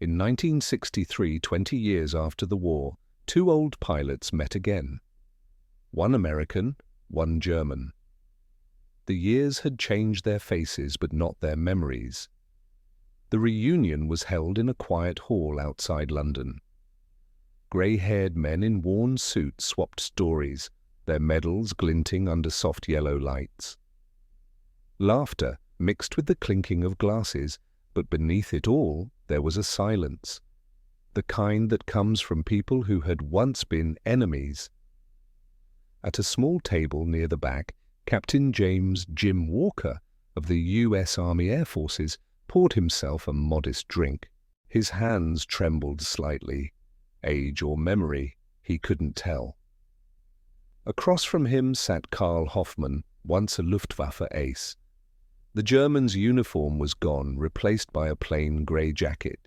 In 1963, 20 years after the war, two old pilots met again. One American, one German. The years had changed their faces, but not their memories. The reunion was held in a quiet hall outside London. Grey-haired men in worn suits swapped stories, their medals glinting under soft yellow lights. Laughter mixed with the clinking of glasses, but beneath it all there was a silence, the kind that comes from people who had once been enemies. At a small table near the back, Captain James Jim Walker of the U.S. Army Air Forces poured himself a modest drink. His hands trembled slightly. Age or memory, he couldn't tell. Across from him sat Karl Hoffmann, once a Luftwaffe ace. The German's uniform was gone, replaced by a plain grey jacket.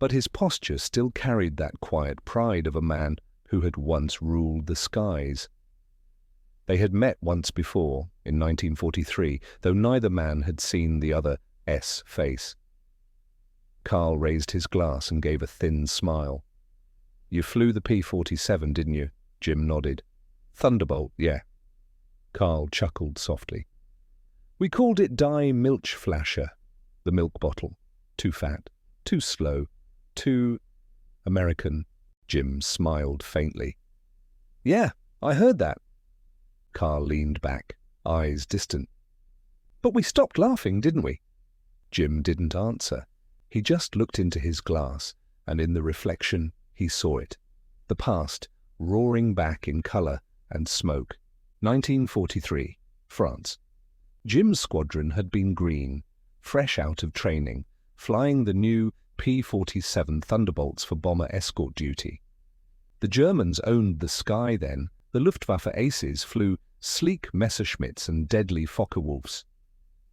But his posture still carried that quiet pride of a man who had once ruled the skies. They had met once before, in 1943, though neither man had seen the other S face. Karl raised his glass and gave a thin smile. "You flew the P-47, didn't you?" Jim nodded. "Thunderbolt, yeah." Karl chuckled softly. "We called it Die Milchflasche, the milk bottle. Too fat, too slow, too American." Jim smiled faintly. "Yeah, I heard that." Karl leaned back, eyes distant. "But we stopped laughing, didn't we?" Jim didn't answer. He just looked into his glass, and in the reflection he saw it. The past, roaring back in colour and smoke. 1943, France. Jim's squadron had been green, fresh out of training, flying the new P-47 Thunderbolts for bomber escort duty. The Germans owned the sky then. The Luftwaffe aces flew sleek Messerschmitts and deadly Focke-Wulfs.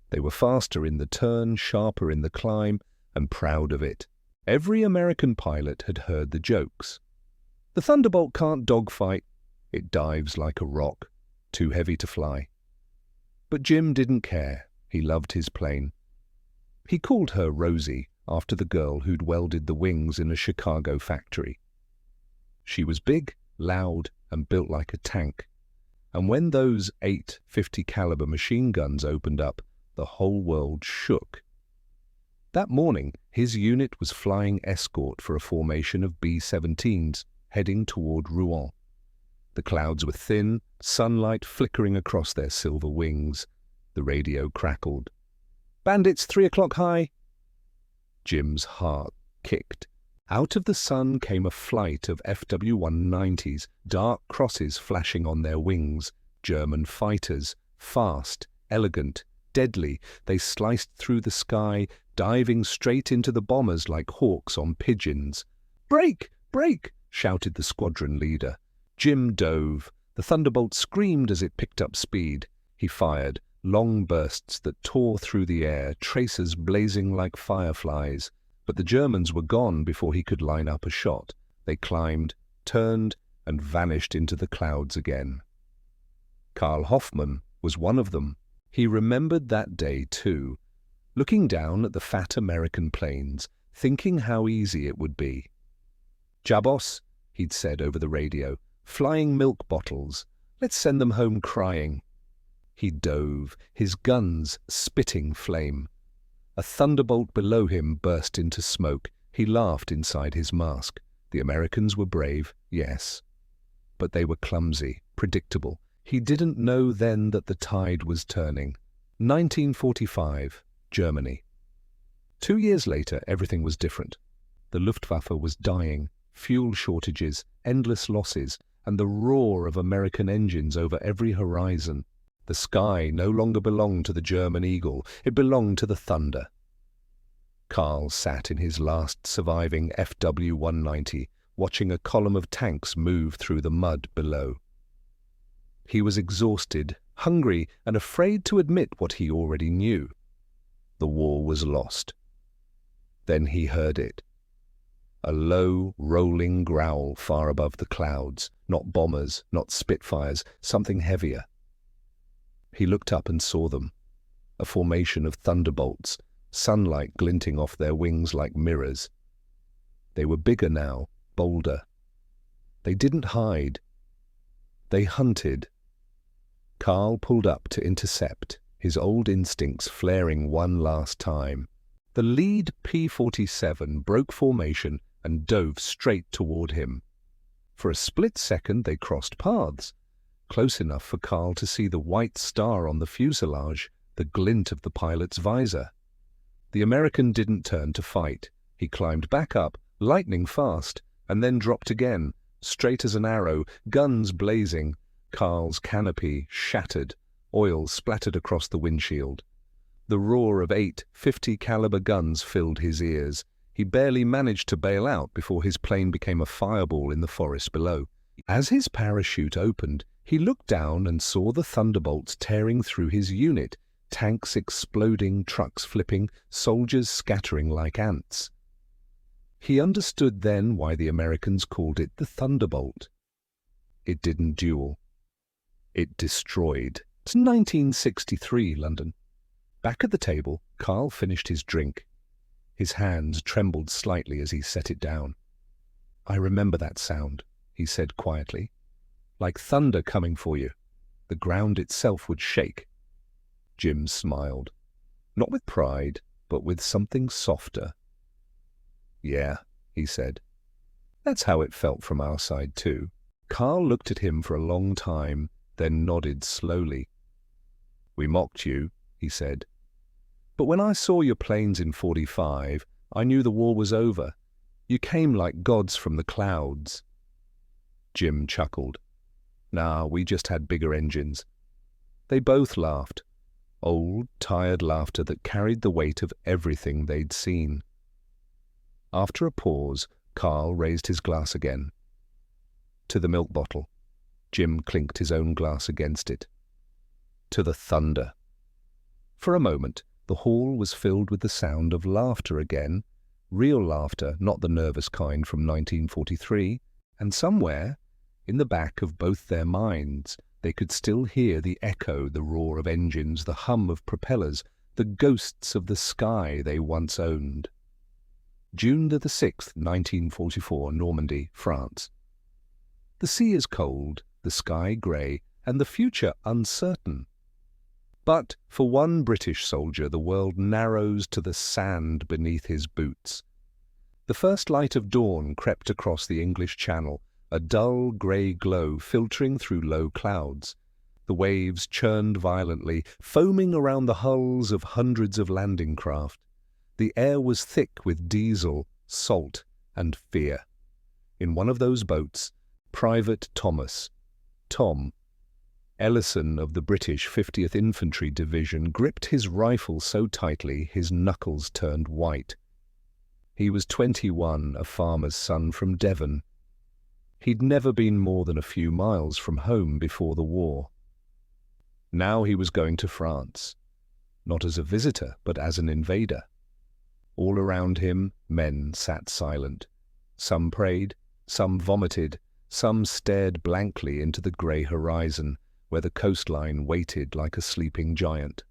They were faster in the turn, sharper in the climb, and proud of it. Every American pilot had heard the jokes. "The Thunderbolt can't dogfight. It dives like a rock, too heavy to fly." But Jim didn't care. He loved his plane. He called her Rosie, after the girl who'd welded the wings in a Chicago factory. She was big, loud, and built like a tank. And when those 8 50 caliber machine guns opened up, the whole world shook. That morning, his unit was flying escort for a formation of B-17s heading toward Rouen. The clouds were thin, sunlight flickering across their silver wings. The radio crackled. "Bandits 3 o'clock high." Jim's heart kicked. Out of the sun came a flight of FW-190s, dark crosses flashing on their wings. German fighters, fast, elegant, deadly, they sliced through the sky, diving straight into the bombers like hawks on pigeons. "Break! Break!" shouted the squadron leader. Jim dove. The Thunderbolt screamed as it picked up speed. He fired, long bursts that tore through the air, tracers blazing like fireflies. But the Germans were gone before he could line up a shot. They climbed, turned, and vanished into the clouds again. Karl Hoffmann was one of them. He remembered that day too, looking down at the fat American planes, thinking how easy it would be. "Jabos," he'd said over the radio, "flying milk bottles. Let's send them home crying." He dove, his guns spitting flame. A thunderbolt below him burst into smoke. He laughed inside his mask. The Americans were brave, yes. But they were clumsy, predictable. He didn't know then that the tide was turning. 1945, Germany. 2 years later, everything was different. The Luftwaffe was dying, fuel shortages, endless losses, and the roar of American engines over every horizon. The sky no longer belonged to the German Eagle, it belonged to the Thunder. Karl sat in his last surviving FW-190, watching a column of tanks move through the mud below. He was exhausted, hungry, and afraid to admit what he already knew. The war was lost. Then he heard it. A low, rolling growl far above the clouds. Not bombers, not Spitfires, something heavier. He looked up and saw them. A formation of thunderbolts, sunlight glinting off their wings like mirrors. They were bigger now, bolder. They didn't hide. They hunted. Carl pulled up to intercept, his old instincts flaring one last time. The lead P-47 broke formation and dove straight toward him. For a split second they crossed paths, close enough for Carl to see the white star on the fuselage, the glint of the pilot's visor. The American didn't turn to fight. He climbed back up, lightning fast, and then dropped again, straight as an arrow, guns blazing. Carl's canopy shattered, oil splattered across the windshield. The roar of 8 50-caliber guns filled his ears. He barely managed to bail out before his plane became a fireball in the forest below. As his parachute opened, he looked down and saw the thunderbolts tearing through his unit, tanks exploding, trucks flipping, soldiers scattering like ants. He understood then why the Americans called it the Thunderbolt. It didn't duel. It destroyed. It's 1963, London. Back at the table, Carl finished his drink. His hands trembled slightly as he set it down. "I remember that sound," he said quietly. "Like thunder coming for you. The ground itself would shake." Jim smiled. Not with pride, but with something softer. "Yeah," he said. "That's how it felt from our side too." Carl looked at him for a long time, then nodded slowly. "We mocked you," he said. "But when I saw your planes in 45, I knew the war was over. You came like gods from the clouds." Jim chuckled. "Nah, we just had bigger engines." They both laughed. Old, tired laughter that carried the weight of everything they'd seen. After a pause, Carl raised his glass again. "To the milk bottle." Jim clinked his own glass against it. "To the thunder." For a moment, the hall was filled with the sound of laughter again, real laughter, not the nervous kind from 1943, and somewhere, in the back of both their minds, they could still hear the echo, the roar of engines, the hum of propellers, the ghosts of the sky they once owned. June the 6th, 1944, Normandy, France. The sea is cold, the sky grey, and the future uncertain. But for one British soldier, the world narrows to the sand beneath his boots. The first light of dawn crept across the English Channel, a dull grey glow filtering through low clouds. The waves churned violently, foaming around the hulls of hundreds of landing craft. The air was thick with diesel, salt, and fear. In one of those boats, Private Thomas, Tom, Ellison of the British 50th Infantry Division, gripped his rifle so tightly his knuckles turned white. He was 21, a farmer's son from Devon. He'd never been more than a few miles from home before the war. Now he was going to France, not as a visitor, but as an invader. All around him, men sat silent. Some prayed, some vomited, some stared blankly into the grey horizon, where the coastline waited like a sleeping giant.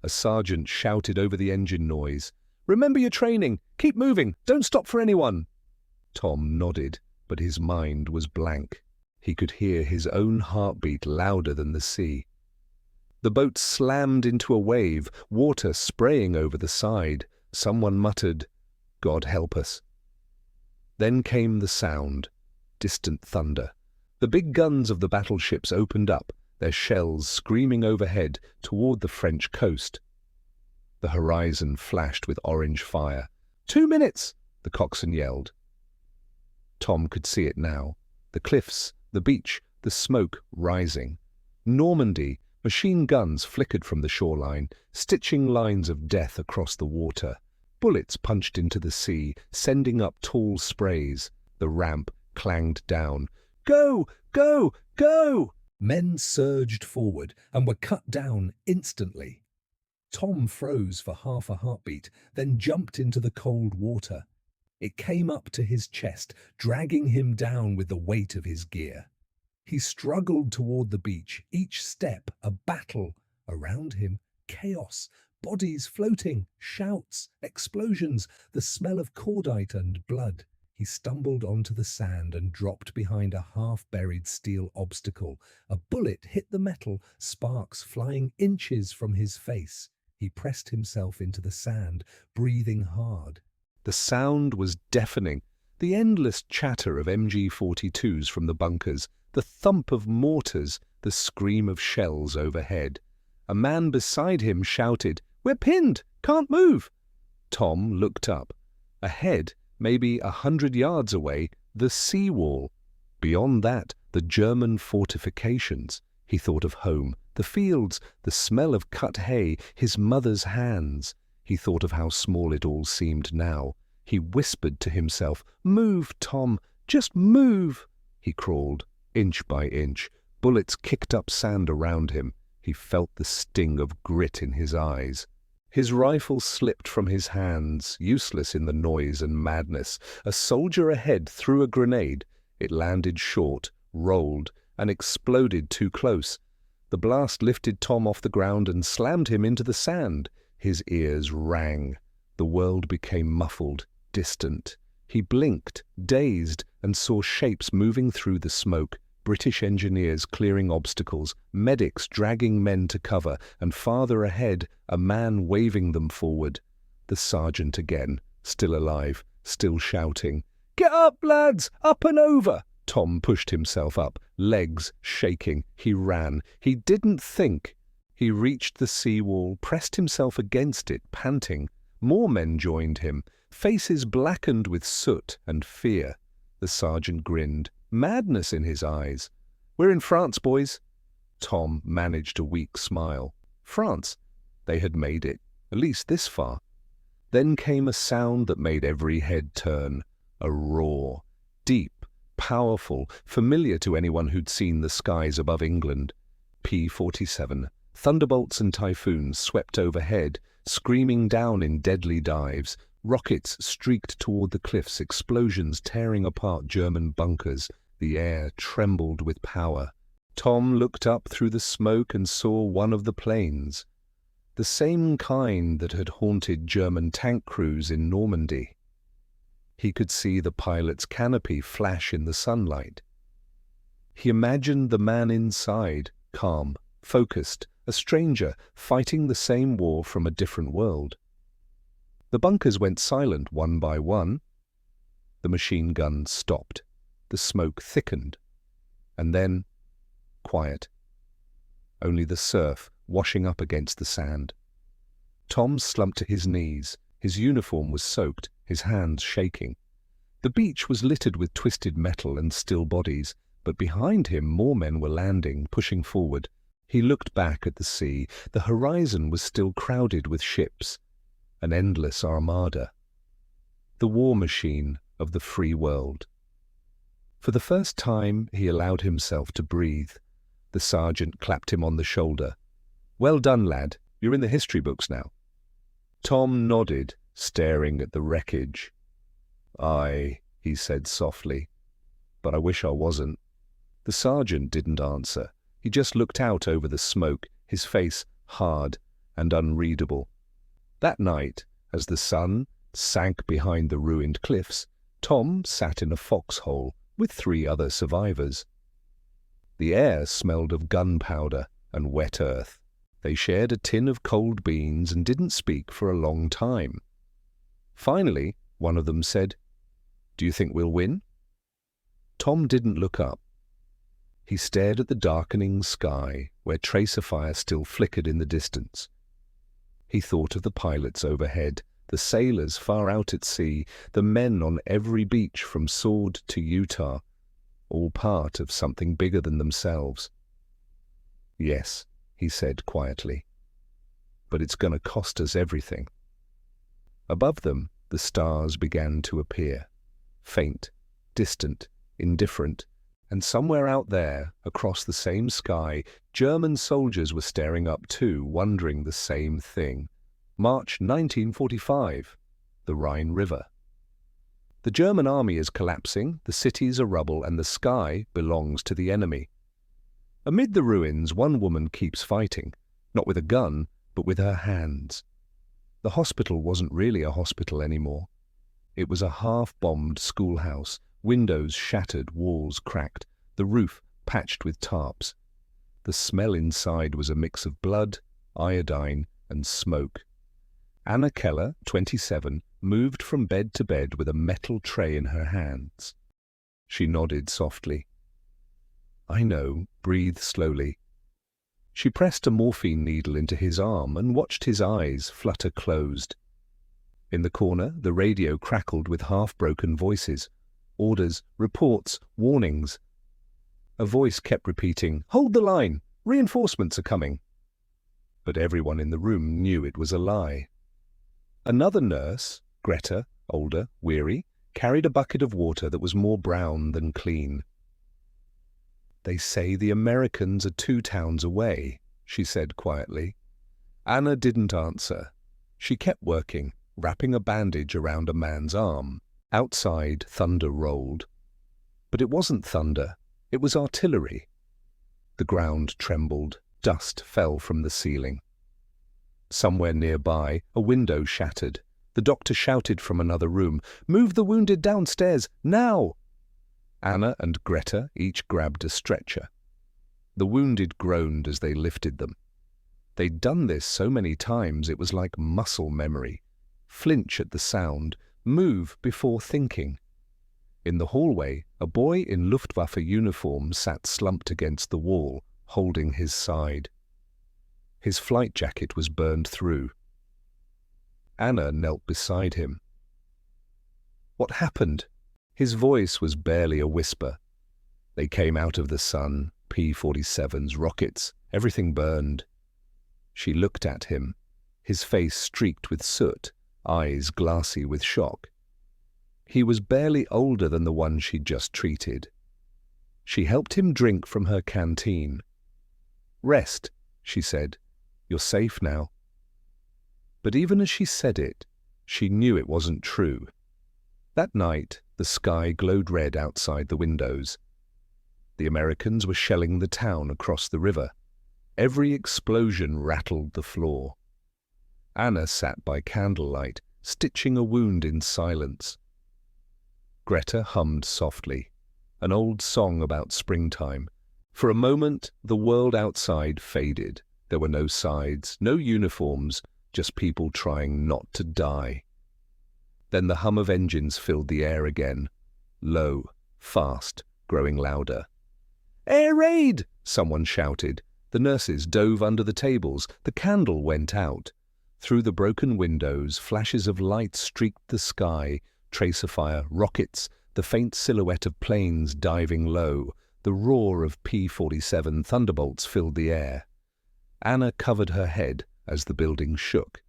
A sergeant shouted over the engine noise, "Remember your training! Keep moving! Don't stop for anyone!" Tom nodded, but his mind was blank. He could hear his own heartbeat louder than the sea. The boat slammed into a wave, water spraying over the side. Someone muttered, "God help us." Then came the sound, distant thunder. The big guns of the battleships opened up, their shells screaming overhead toward the French coast. The horizon flashed with orange fire. 2 minutes, the coxswain yelled. Tom could see it now. The cliffs, the beach, the smoke rising. Normandy, machine guns flickered from the shoreline, stitching lines of death across the water. Bullets punched into the sea, sending up tall sprays. The ramp clanged down. "Go! Go! Go!" Men surged forward and were cut down instantly. Tom froze for half a heartbeat, then jumped into the cold water. It came up to his chest, dragging him down with the weight of his gear. He struggled toward the beach, each step a battle. Around him, chaos, bodies floating, shouts, explosions, the smell of cordite and blood. He stumbled onto the sand and dropped behind a half-buried steel obstacle. A bullet hit the metal, sparks flying inches from his face. He pressed himself into the sand, breathing hard. The sound was deafening. The endless chatter of MG-42s from the bunkers, the thump of mortars, the scream of shells overhead. A man beside him shouted, "We're pinned! Can't move!" Tom looked up. Ahead, maybe 100 yards away, the seawall. Beyond that, the German fortifications. He thought of home, the fields, the smell of cut hay, his mother's hands. He thought of how small it all seemed now. He whispered to himself, "Move, Tom, just move!" He crawled, inch by inch. Bullets kicked up sand around him. He felt the sting of grit in his eyes. His rifle slipped from his hands, useless in the noise and madness. A soldier ahead threw a grenade. It landed short, rolled, and exploded too close. The blast lifted Tom off the ground and slammed him into the sand. His ears rang. The world became muffled, distant. He blinked, dazed, and saw shapes moving through the smoke. British engineers clearing obstacles, medics dragging men to cover, and farther ahead, a man waving them forward. The sergeant again, still alive, still shouting, "Get up, lads! Up and over!" Tom pushed himself up, legs shaking. He ran. He didn't think. He reached the seawall, pressed himself against it, panting. More men joined him, faces blackened with soot and fear. The sergeant grinned, madness in his eyes. "We're in France, boys." Tom managed a weak smile. France. They had made it, at least this far. Then came a sound that made every head turn. A roar. Deep, powerful, familiar to anyone who'd seen the skies above England. P-47. Thunderbolts and typhoons swept overhead, screaming down in deadly dives. Rockets streaked toward the cliffs, explosions tearing apart German bunkers. The air trembled with power. Tom looked up through the smoke and saw one of the planes. The same kind that had haunted German tank crews in Normandy. He could see the pilot's canopy flash in the sunlight. He imagined the man inside, calm, focused, a stranger fighting the same war from a different world. The bunkers went silent one by one. The machine guns stopped. The smoke thickened. And then, quiet. Only the surf washing up against the sand. Tom slumped to his knees. His uniform was soaked, his hands shaking. The beach was littered with twisted metal and still bodies, but behind him more men were landing, pushing forward. He looked back at the sea. The horizon was still crowded with ships. An endless armada. The war machine of the free world. For the first time, he allowed himself to breathe. The sergeant clapped him on the shoulder. "Well done, lad. You're in the history books now." Tom nodded, staring at the wreckage. "Aye," he said softly, "but I wish I wasn't." The sergeant didn't answer. He just looked out over the smoke, his face hard and unreadable. That night, as the sun sank behind the ruined cliffs, Tom sat in a foxhole with 3 other survivors. The air smelled of gunpowder and wet earth. They shared a tin of cold beans and didn't speak for a long time. Finally, one of them said, "Do you think we'll win?" Tom didn't look up. He stared at the darkening sky, where tracer fire still flickered in the distance. He thought of the pilots overhead, the sailors far out at sea, the men on every beach from Sword to Utah, all part of something bigger than themselves. "Yes," he said quietly, "but it's going to cost us everything." Above them, the stars began to appear, faint, distant, indifferent, and somewhere out there, across the same sky, German soldiers were staring up too, wondering the same thing. March 1945, the Rhine River. The German army is collapsing, the cities are rubble, and the sky belongs to the enemy. Amid the ruins, one woman keeps fighting, not with a gun, but with her hands. The hospital wasn't really a hospital anymore. It was a half-bombed schoolhouse, windows shattered, walls cracked, the roof patched with tarps. The smell inside was a mix of blood, iodine, and smoke. Anna Keller, 27, moved from bed to bed with a metal tray in her hands. She nodded softly. "I know, breathe slowly." She pressed a morphine needle into his arm and watched his eyes flutter closed. In the corner, the radio crackled with half-broken voices. Orders, reports, warnings. A voice kept repeating, "Hold the line! Reinforcements are coming!" But everyone in the room knew it was a lie. Another nurse, Greta, older, weary, carried a bucket of water that was more brown than clean. "They say the Americans are 2 towns away," she said quietly. Anna didn't answer. She kept working, wrapping a bandage around a man's arm. Outside, thunder rolled. But it wasn't thunder. It was artillery. The ground trembled. Dust fell from the ceiling. Somewhere nearby, a window shattered. The doctor shouted from another room, "Move the wounded downstairs, now!" Anna and Greta each grabbed a stretcher. The wounded groaned as they lifted them. They'd done this so many times it was like muscle memory. Flinch at the sound, move before thinking. In the hallway, a boy in Luftwaffe uniform sat slumped against the wall, holding his side. His flight jacket was burned through. Anna knelt beside him. "What happened?" His voice was barely a whisper. "They came out of the sun, P-47s, rockets, everything burned." She looked at him, his face streaked with soot, eyes glassy with shock. He was barely older than the one she'd just treated. She helped him drink from her canteen. "Rest," she said. "You're safe now." But even as she said it, she knew it wasn't true. That night, the sky glowed red outside the windows. The Americans were shelling the town across the river. Every explosion rattled the floor. Anna sat by candlelight, stitching a wound in silence. Greta hummed softly, an old song about springtime. For a moment, the world outside faded. There were no sides, no uniforms, just people trying not to die. Then the hum of engines filled the air again, low, fast, growing louder. "Air raid!" someone shouted. The nurses dove under the tables. The candle went out. Through the broken windows, flashes of light streaked the sky, tracer fire, rockets, the faint silhouette of planes diving low. The roar of P-47 thunderbolts filled the air. Anna covered her head as the building shook.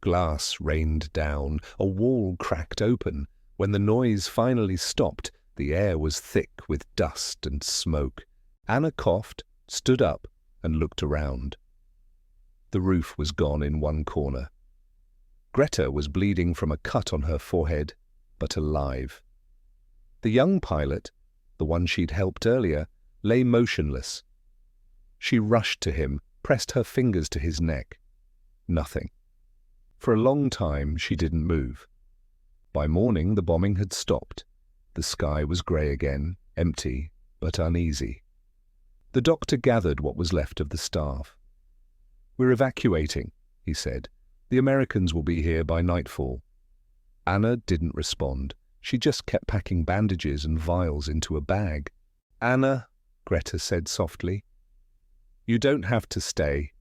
Glass rained down, a wall cracked open. When the noise finally stopped, the air was thick with dust and smoke. Anna coughed, stood up, and looked around. The roof was gone in one corner. Greta was bleeding from a cut on her forehead, but alive. The young pilot, the one she'd helped earlier, lay motionless. She rushed to him, pressed her fingers to his neck. Nothing. For a long time, she didn't move. By morning, the bombing had stopped. The sky was grey again, empty, but uneasy. The doctor gathered what was left of the staff. "We're evacuating," he said. "The Americans will be here by nightfall." Anna didn't respond. She just kept packing bandages and vials into a bag. "Anna," Greta said softly, "you don't have to stay."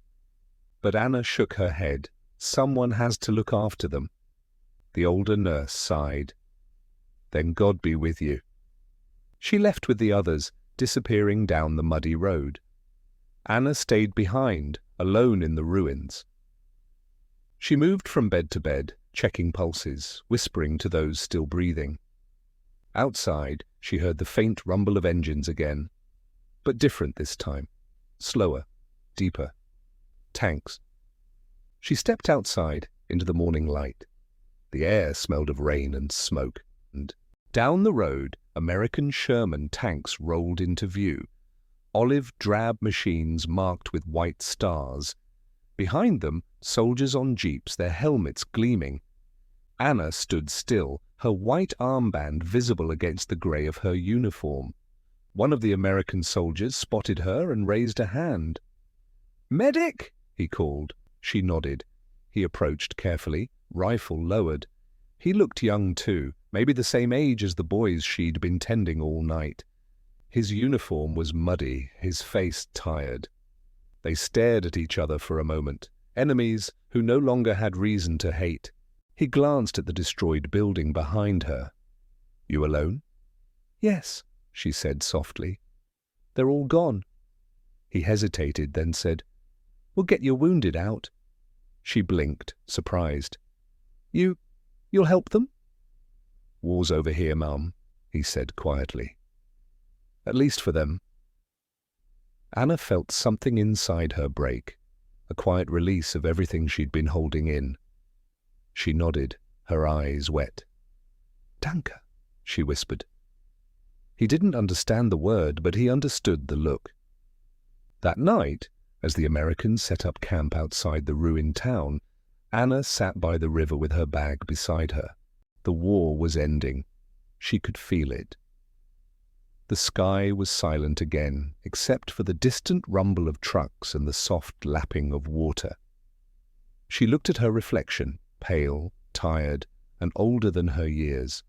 But Anna shook her head. "Someone has to look after them." The older nurse sighed. "Then God be with you." She left with the others, disappearing down the muddy road. Anna stayed behind, alone in the ruins. She moved from bed to bed, checking pulses, whispering to those still breathing. Outside, she heard the faint rumble of engines again, but different this time, slower, deeper. Tanks. She stepped outside into the morning light. The air smelled of rain and smoke, and down the road, American Sherman tanks rolled into view, olive drab machines marked with white stars. Behind them, soldiers on jeeps, their helmets gleaming. Anna stood still, her white armband visible against the grey of her uniform. One of the American soldiers spotted her and raised a hand. "Medic!" he called. She nodded. He approached carefully, rifle lowered. He looked young too, maybe the same age as the boys she'd been tending all night. His uniform was muddy, his face tired. They stared at each other for a moment, enemies who no longer had reason to hate. He glanced at the destroyed building behind her. "You alone?" "Yes," she said softly. "They're all gone." He hesitated, then said, "We'll get your wounded out." She blinked, surprised. You'll help them?" "War's over here, Mum," he said quietly. "At least for them." Anna felt something inside her break, a quiet release of everything she'd been holding in. She nodded, her eyes wet. "Danke," she whispered. He didn't understand the word, but he understood the look. That night, as the Americans set up camp outside the ruined town, Anna sat by the river with her bag beside her. The war was ending. She could feel it. The sky was silent again, except for the distant rumble of trucks and the soft lapping of water. She looked at her reflection, pale, tired, and older than her years.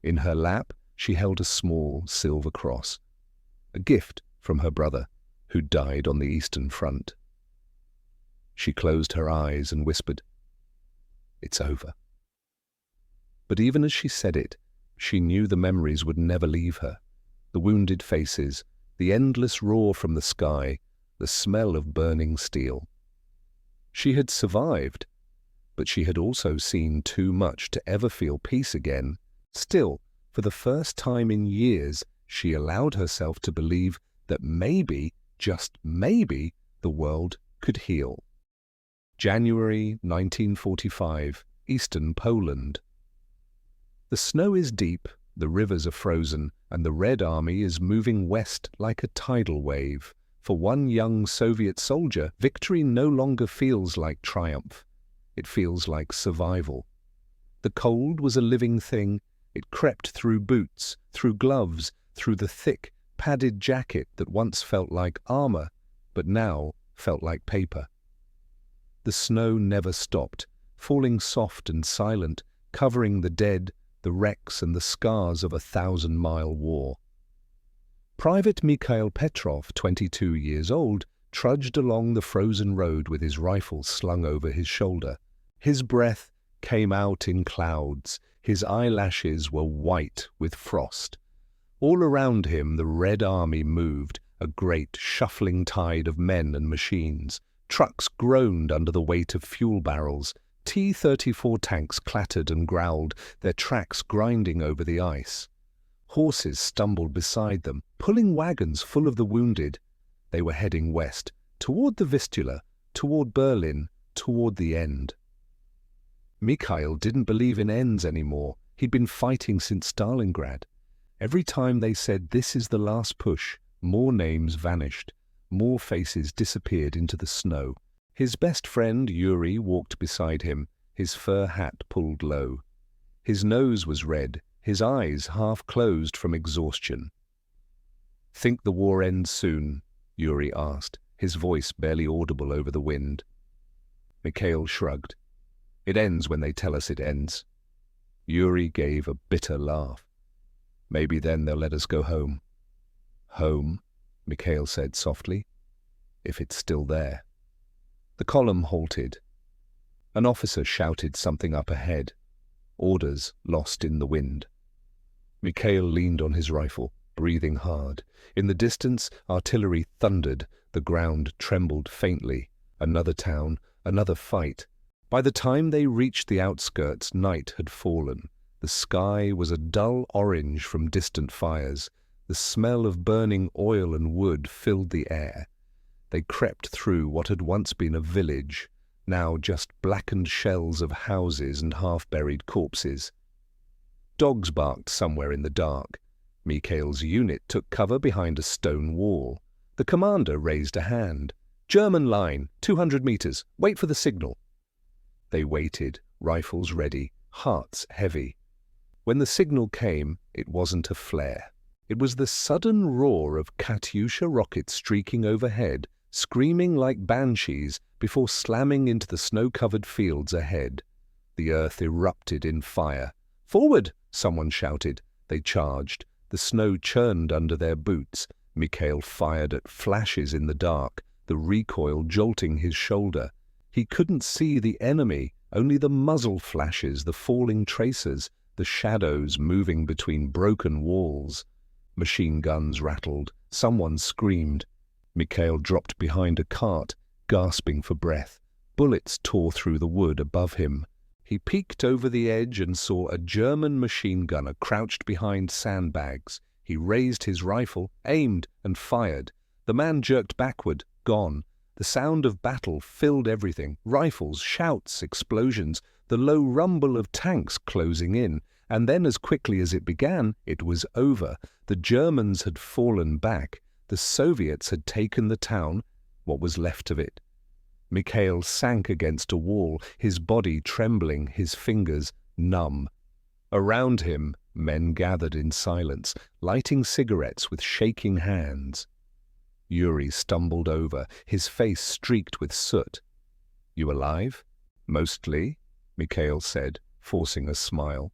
In her lap, she held a small silver cross, a gift from her brother, who died on the Eastern Front. She closed her eyes and whispered, "It's over." But even as she said it, she knew the memories would never leave her. The wounded faces, the endless roar from the sky, the smell of burning steel. She had survived, but she had also seen too much to ever feel peace again. Still, for the first time in years, she allowed herself to believe that maybe, just maybe, the world could heal. January 1945, Eastern Poland. The snow is deep, the rivers are frozen, and the Red Army is moving west like a tidal wave. For one young Soviet soldier, victory no longer feels like triumph. It feels like survival. The cold was a living thing. It crept through boots, through gloves, through the thick, padded jacket that once felt like armor, but now felt like paper. The snow never stopped, falling soft and silent, covering the dead, the wrecks and the scars of a 1,000-mile war. Private Mikhail Petrov, 22 years old, trudged along the frozen road with his rifle slung over his shoulder. His breath came out in clouds. His eyelashes were white with frost. All around him the Red Army moved, a great shuffling tide of men and machines. Trucks groaned under the weight of fuel barrels. T-34 tanks clattered and growled, their tracks grinding over the ice. Horses stumbled beside them, pulling wagons full of the wounded. They were heading west, toward the Vistula, toward Berlin, toward the end. Mikhail didn't believe in ends anymore. He'd been fighting since Stalingrad. Every time they said, "This is the last push," more names vanished. More faces disappeared into the snow. His best friend, Yuri, walked beside him, his fur hat pulled low. His nose was red, his eyes half closed from exhaustion. "Think the war ends soon?" Yuri asked, his voice barely audible over the wind. Mikhail shrugged. "It ends when they tell us it ends." Yuri gave a bitter laugh. "Maybe then they'll let us go home." "Home?" Mikhail said softly. "If it's still there." The column halted. An officer shouted something up ahead. Orders lost in the wind. Mikhail leaned on his rifle, breathing hard. In the distance, artillery thundered. The ground trembled faintly. Another town, another fight. By the time they reached the outskirts, night had fallen. The sky was a dull orange from distant fires. The smell of burning oil and wood filled the air. They crept through what had once been a village, now just blackened shells of houses and half-buried corpses. Dogs barked somewhere in the dark. Mikhail's unit took cover behind a stone wall. The commander raised a hand. "German line, 200 meters. Wait for the signal." They waited, rifles ready, hearts heavy. When the signal came, it wasn't a flare. It was the sudden roar of Katyusha rockets streaking overhead, screaming like banshees before slamming into the snow-covered fields ahead. The earth erupted in fire. "Forward!" someone shouted. They charged. The snow churned under their boots. Mikhail fired at flashes in the dark, the recoil jolting his shoulder. He couldn't see the enemy, only the muzzle flashes, the falling tracers, the shadows moving between broken walls. Machine guns rattled. Someone screamed. Mikhail dropped behind a cart, gasping for breath. Bullets tore through the wood above him. He peeked over the edge and saw a German machine gunner crouched behind sandbags. He raised his rifle, aimed, and fired. The man jerked backward, gone. The sound of battle filled everything. Rifles, shouts, explosions, the low rumble of tanks closing in. And then, as quickly as it began, it was over. The Germans had fallen back. The Soviets had taken the town, what was left of it. Mikhail sank against a wall, his body trembling, his fingers numb. Around him, men gathered in silence, lighting cigarettes with shaking hands. Yuri stumbled over, his face streaked with soot. "You alive?" "Mostly," Mikhail said, forcing a smile.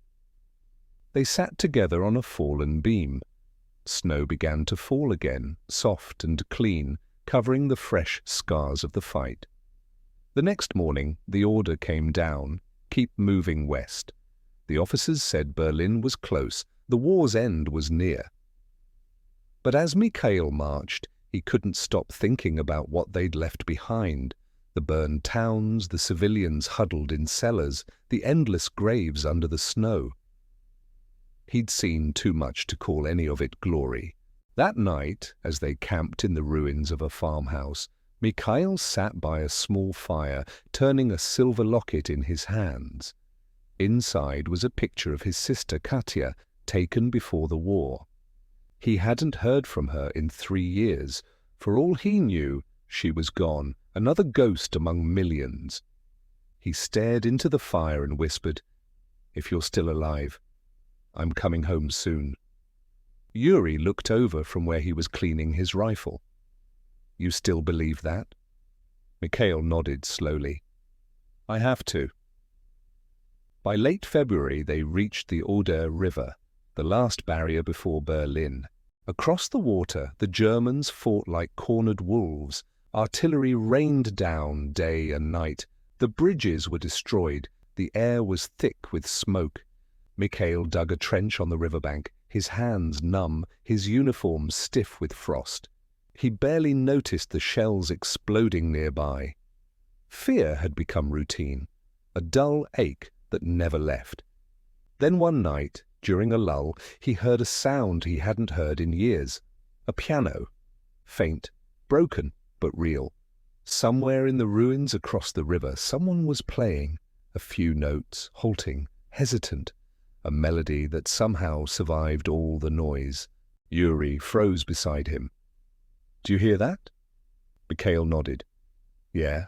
They sat together on a fallen beam. Snow began to fall again, soft and clean, covering the fresh scars of the fight. The next morning, the order came down, "Keep moving west." The officers said Berlin was close, the war's end was near. But as Mikhail marched, he couldn't stop thinking about what they'd left behind. The burned towns, the civilians huddled in cellars, the endless graves under the snow. He'd seen too much to call any of it glory. That night, as they camped in the ruins of a farmhouse, Mikhail sat by a small fire, turning a silver locket in his hands. Inside was a picture of his sister Katya, taken before the war. He hadn't heard from her in 3 years. For all he knew, she was gone, another ghost among millions. He stared into the fire and whispered, "If you're still alive, I'm coming home soon." Yuri looked over from where he was cleaning his rifle. "You still believe that?" Mikhail nodded slowly. "I have to." By late February they reached the Oder River, the last barrier before Berlin. Across the water, the Germans fought like cornered wolves. Artillery rained down day and night. The bridges were destroyed. The air was thick with smoke. Mikhail dug a trench on the riverbank, his hands numb, his uniform stiff with frost. He barely noticed the shells exploding nearby. Fear had become routine, a dull ache that never left. Then one night, during a lull, he heard a sound he hadn't heard in years. A piano. Faint, broken, but real. Somewhere in the ruins across the river, someone was playing. A few notes, halting, hesitant. A melody that somehow survived all the noise. Yuri froze beside him. "Do you hear that?" Mikhail nodded. "Yeah."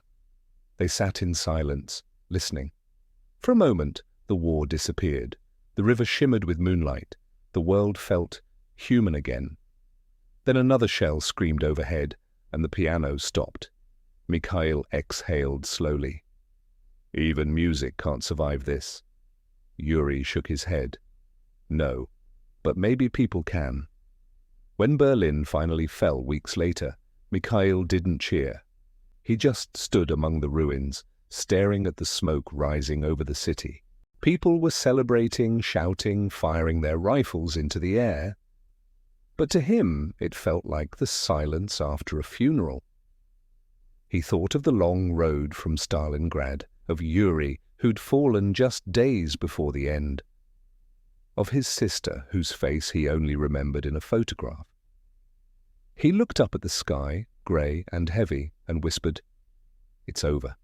They sat in silence, listening. For a moment, the war disappeared. The river shimmered with moonlight. The world felt human again. Then another shell screamed overhead, and the piano stopped. Mikhail exhaled slowly. "Even music can't survive this." Yuri shook his head. "No, but maybe people can." When Berlin finally fell weeks later, Mikhail didn't cheer. He just stood among the ruins, staring at the smoke rising over the city. People were celebrating, shouting, firing their rifles into the air. But to him, it felt like the silence after a funeral. He thought of the long road from Stalingrad, of Yuri, who'd fallen just days before the end, of his sister, whose face he only remembered in a photograph. He looked up at the sky, grey and heavy, and whispered, "It's over."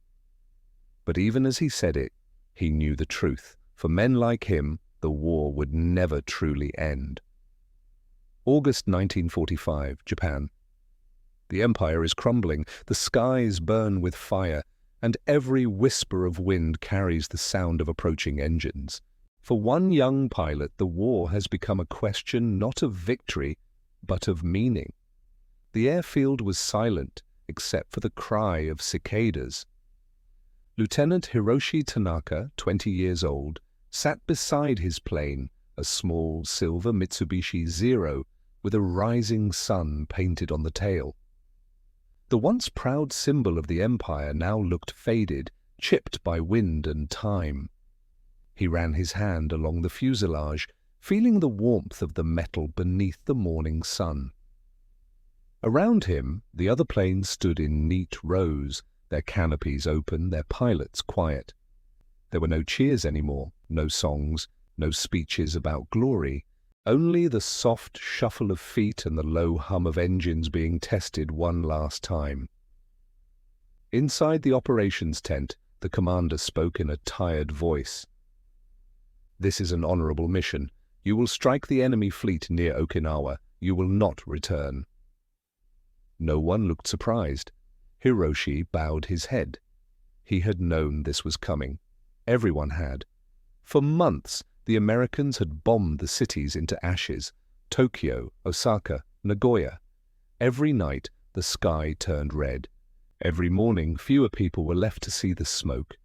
But even as he said it, he knew the truth. For men like him, the war would never truly end. August 1945, Japan. The empire is crumbling, the skies burn with fire, and every whisper of wind carries the sound of approaching engines. For one young pilot, the war has become a question not of victory, but of meaning. The airfield was silent, except for the cry of cicadas. Lieutenant Hiroshi Tanaka, 20 years old, sat beside his plane, a small silver Mitsubishi Zero with a rising sun painted on the tail. The once proud symbol of the empire now looked faded, chipped by wind and time. He ran his hand along the fuselage, feeling the warmth of the metal beneath the morning sun. Around him, the other planes stood in neat rows, their canopies open, their pilots quiet. There were no cheers anymore, no songs, no speeches about glory, only the soft shuffle of feet and the low hum of engines being tested one last time. Inside the operations tent, the commander spoke in a tired voice. "This is an honorable mission. You will strike the enemy fleet near Okinawa. You will not return." No one looked surprised. Hiroshi bowed his head. He had known this was coming. Everyone had. For months, the Americans had bombed the cities into ashes. Tokyo, Osaka, Nagoya. Every night, the sky turned red. Every morning, fewer people were left to see the smoke.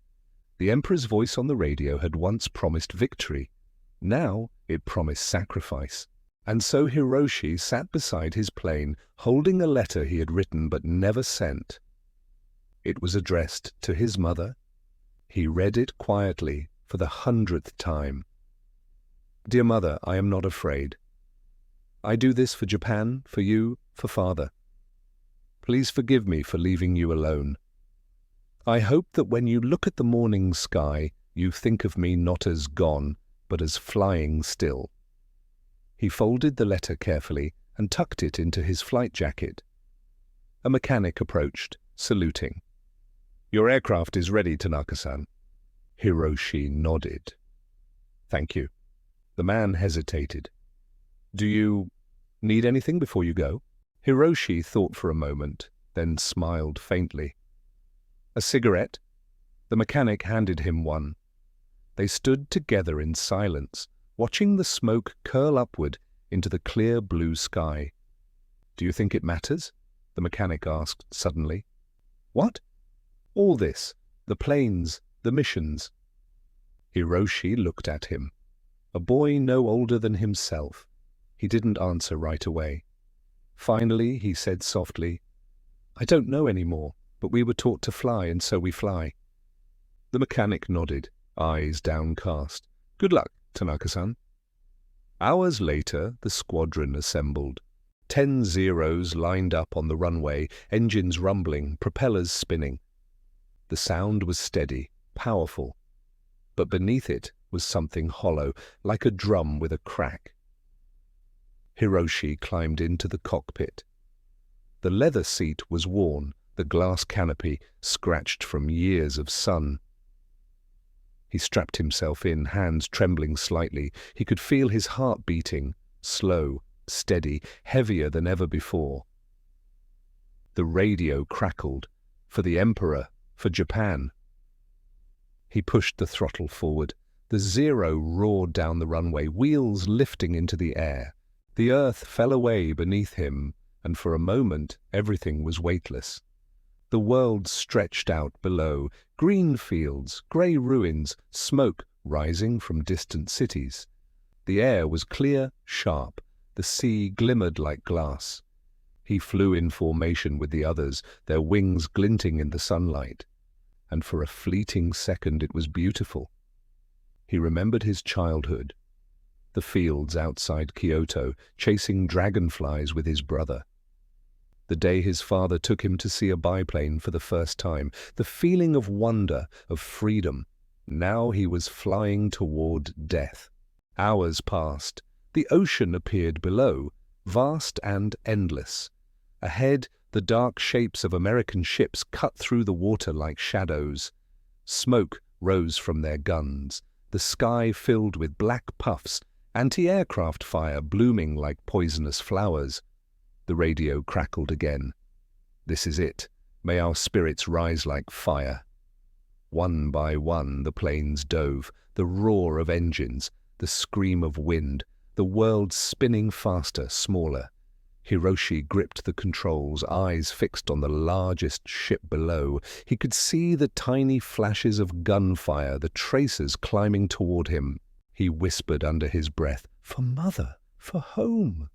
The Emperor's voice on the radio had once promised victory. Now it promised sacrifice. And so Hiroshi sat beside his plane, holding a letter he had written but never sent. It was addressed to his mother. He read it quietly for the 100th time. "Dear Mother, I am not afraid. I do this for Japan, for you, for Father. Please forgive me for leaving you alone. I hope that when you look at the morning sky, you think of me not as gone, but as flying still." He folded the letter carefully and tucked it into his flight jacket. A mechanic approached, saluting. "Your aircraft is ready, Tanaka-san." Hiroshi nodded. "Thank you." The man hesitated. "Do you need anything before you go?" Hiroshi thought for a moment, then smiled faintly. "A cigarette?" The mechanic handed him one. They stood together in silence, watching the smoke curl upward into the clear blue sky. "Do you think it matters?" the mechanic asked suddenly. "What?" "All this, the planes, the missions." Hiroshi looked at him. A boy no older than himself. He didn't answer right away. Finally, he said softly, "I don't know anymore, but we were taught to fly, and so we fly." The mechanic nodded, eyes downcast. "Good luck, Tanaka-san." Hours later, the squadron assembled. 10 Zeros lined up on the runway, engines rumbling, propellers spinning. The sound was steady, powerful, but beneath it was something hollow, like a drum with a crack. Hiroshi climbed into the cockpit. The leather seat was worn, the glass canopy scratched from years of sun. He strapped himself in, hands trembling slightly. He could feel his heart beating, slow, steady, heavier than ever before. The radio crackled. For the Emperor, for Japan. He pushed the throttle forward. The Zero roared down the runway, wheels lifting into the air. The earth fell away beneath him, and for a moment everything was weightless. The world stretched out below, green fields, grey ruins, smoke rising from distant cities. The air was clear, sharp. The sea glimmered like glass. He flew in formation with the others, their wings glinting in the sunlight. And for a fleeting second it was beautiful. He remembered his childhood, the fields outside Kyoto, chasing dragonflies with his brother. The day his father took him to see a biplane for the first time, the feeling of wonder, of freedom. Now he was flying toward death. Hours passed. The ocean appeared below, vast and endless. Ahead, the dark shapes of American ships cut through the water like shadows. Smoke rose from their guns, the sky filled with black puffs, anti-aircraft fire blooming like poisonous flowers. The radio crackled again. "This is it. May our spirits rise like fire." One by one the planes dove, the roar of engines, the scream of wind, the world spinning faster, smaller. Hiroshi gripped the controls, eyes fixed on the largest ship below. He could see the tiny flashes of gunfire, the tracers climbing toward him. He whispered under his breath, "For Mother, for home."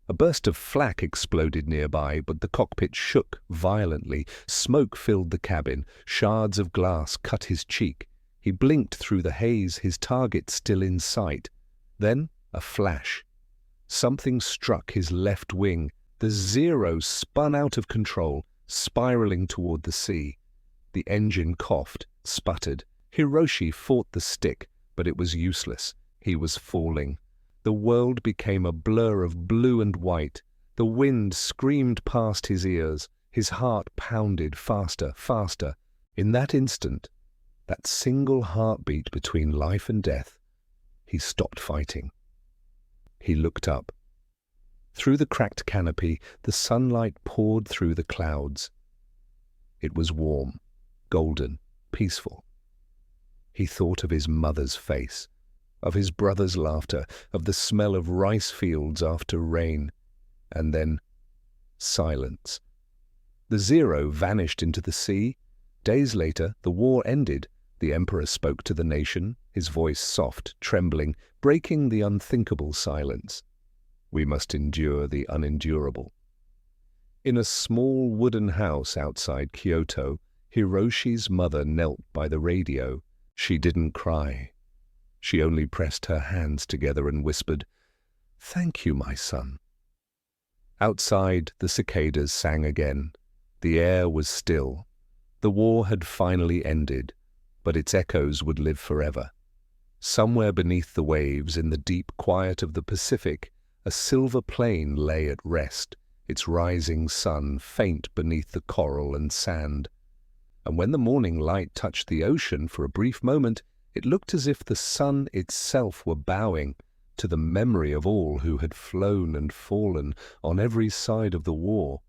A burst of flak exploded nearby, but the cockpit shook violently. Smoke filled the cabin. Shards of glass cut his cheek. He blinked through the haze, his target still in sight. Then a flash. Something struck his left wing. The Zero spun out of control, spiraling toward the sea. The engine coughed, sputtered. Hiroshi fought the stick, but it was useless. He was falling. The world became a blur of blue and white. The wind screamed past his ears. His heart pounded faster, faster. In that instant, that single heartbeat between life and death, he stopped fighting. He looked up. Through the cracked canopy, the sunlight poured through the clouds. It was warm, golden, peaceful. He thought of his mother's face, of his brother's laughter, of the smell of rice fields after rain, and then silence. The Zero vanished into the sea. Days later, the war ended. The Emperor spoke to the nation, his voice soft, trembling, breaking the unthinkable silence. We must endure the unendurable. In a small wooden house outside Kyoto, Hiroshi's mother knelt by the radio. She didn't cry. She only pressed her hands together and whispered, "Thank you, my son." Outside, the cicadas sang again. The air was still. The war had finally ended, but its echoes would live forever. Somewhere beneath the waves, in the deep quiet of the Pacific, a silver plane lay at rest, its rising sun faint beneath the coral and sand. And when the morning light touched the ocean for a brief moment, it looked as if the sun itself were bowing to the memory of all who had flown and fallen on every side of the war.